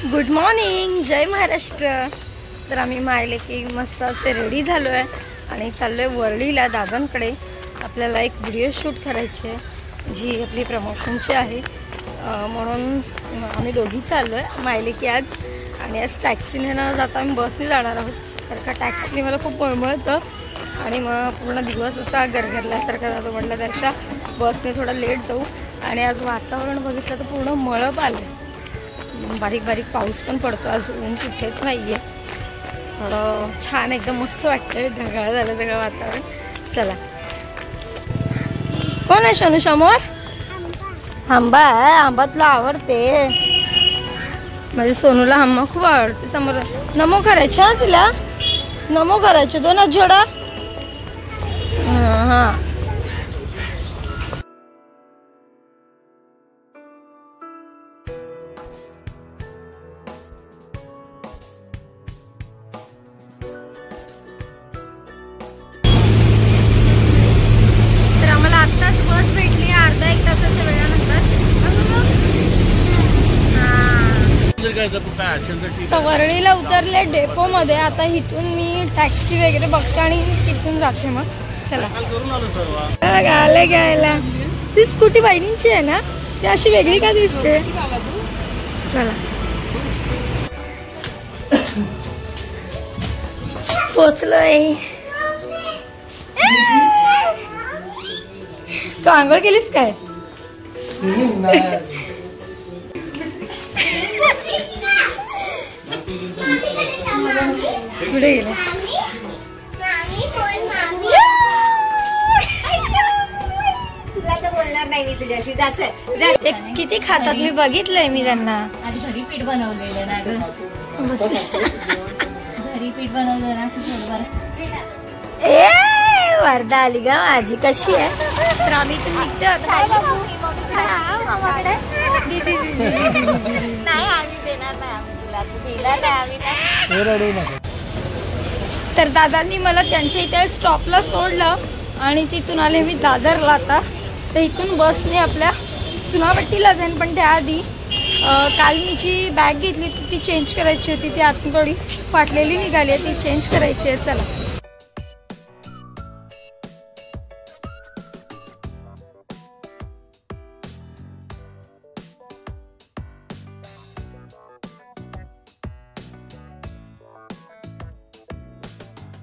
Good morning, जय महाराष्ट्र। तर आम्ही मायले की मस्त असे रेडी झालो आहे आणि चाललो आहे वरळीला दादांकडे। आपल्याला एक व्हिडिओ शूट करायची आहे जी आपली प्रमोशनची आहे, म्हणून आम्ही दोघी चाललो आहे मायले की आज। आणि आज टॅक्सीने न जाता आम्ही बसने जाणार आहोत, कारण का टॅक्सीने मला खूप मळमळतं आणि मग पूर्ण दिवस असा गरगरल्यासारखा जातो। म्हटलं त्यापेक्षा बसने थोडा लेट जाऊ। आणि आज वातावरण बघितलं तर पूर्ण मळप आलं, बारीक बारीक पाऊस पण पडतो, आज ऊन कुठेच नाही आहे। थोडं छान एकदम मस्त वाटतंय, ढगाळ झालं सगळं वातावरण। चला, कोण आहे सोनू समोर? आंबा आहे, आंबा तुला आवडते? माझ्या सोनूला आंबा खूप आवडते। समोर नमो करायच्या तिला, नमो करायचे, दोन हात जोडा। हां बस भेटली अर्धा एक तासाच्या वेळानंतर। तर वरळीला उतरले डेपो मध्ये। आता इथून मी टॅक्सी वगैरे बघते आणि तिथून जाते मग। चला, आले घ्यायला। ती स्कूटी बहिणींची आहे ना, ती अशी वेगळी का दिसते? चला, पोचलोय। तू आंघोळ केलीस काय? कुठे गेले? तुला तर बोलणार नाही मी तुझ्याशी। ते किती खातात मी बघितलंय मी त्यांना। आज घरी पीठ बनवलेलं ना ग, घरी पीठ बनवलं ना बरोबर। ए वर्धा आली ग माझी, कशी आहे? तर आम्ही इथून निघतो। तर दादांनी मला त्यांच्या इथे स्टॉपला सोडलं आणि तिथून आले मी दादरला। आता तर इथून बसने आपल्या चुनाभट्टीला जाईन, पण त्याआधी काल मी जी बॅग घेतली होती ती चेंज करायची होती। ती आतून थोडी फाटलेली निघाली आहे, ती चेंज करायची आहे। चला,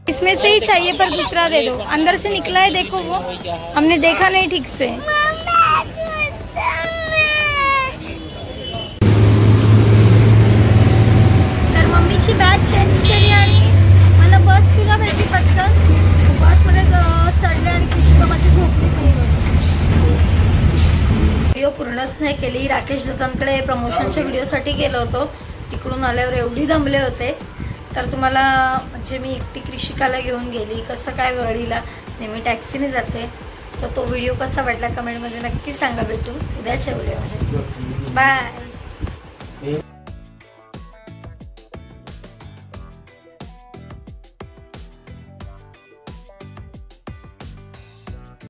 इसमें से ही चाहिए पर दूसरा दे दो। अंदर से निकला है देखो, वो हमने देखा नहीं ठीक से। तर मम्मीची बॅग चेंज केली आणि मला बस सुद्धा भेटली पटकन। बसमध्ये चढले आणि पुष्पामध्ये झोपली पण। व्हिडिओ पूर्णच नाही केली, राकेश दादांकडे प्रमोशनच्या व्हिडिओसाठी गेलो होतो। तिकडून आल्यावर एवढी दमले होते, तर तुम्हाला म्हणजे मी एकटी कृषिकाला घेऊन गेली, कसं काय वरळीला नेहमी टॅक्सीने जाते। तर तो व्हिडिओ कसा वाटला कमेंटमध्ये नक्की सांगा। भेटू उद्याच्या व्हिडिओमध्ये, बाय।